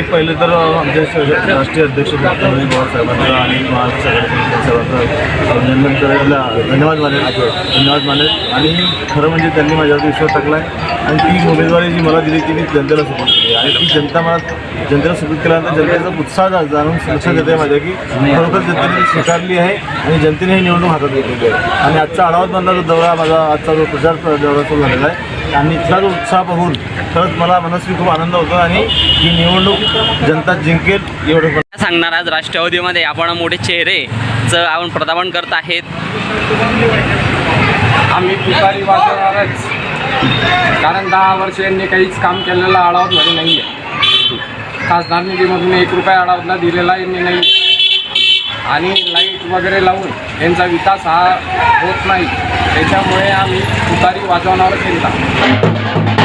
पहिले तर आमचे राष्ट्रीय अध्यक्ष डॉक्टर रवी पवार साहेबांचा आणि महाराष्ट्र साहेबांचा धन्यवाद मानेल आणि खरं म्हणजे त्यांनी माझ्यावर विश्वास टाकला आहे आणि ती उमेदवारी जी मला दिली ती मी जनतेला सुपूर्द केली आणि ती जनतेला सुपूर्द केल्यानंतर जनतेचा उत्साह जाणून लक्षात येते माझ्या की खरोखर जनतेने स्वीकारली आहे आणि जनतेने ही निवडणूक हातात घेतलेली आहे. आणि आजचा आढावातमधला जो दौरा माझा आजचा जो प्रचार दौरा सुरू झालेला आहे आणि इथला जो उत्साह पाहून खरंच मला मनस्वी खूप आनंद होतो आणि ही निवडणूक जनता जिंकेल एवढं सांगणार. आज राष्ट्रवादीमध्ये आपण मोठे चेहरेचं आपण प्रदापण करत आहेत. आम्ही तुतारी वाजवणारच, कारण 10 वर्ष यांनी काहीच काम केलेलं आढावतमध्ये नाही आहे. खासदार निधीमधून 1 रुपया आढावतला दिलेला यांनी नाही आणि लाईट वगैरे लावून यांचा विकास हा होत नाही. त्याच्यामुळे आम्ही तुतारी वाजवणारच यांचा.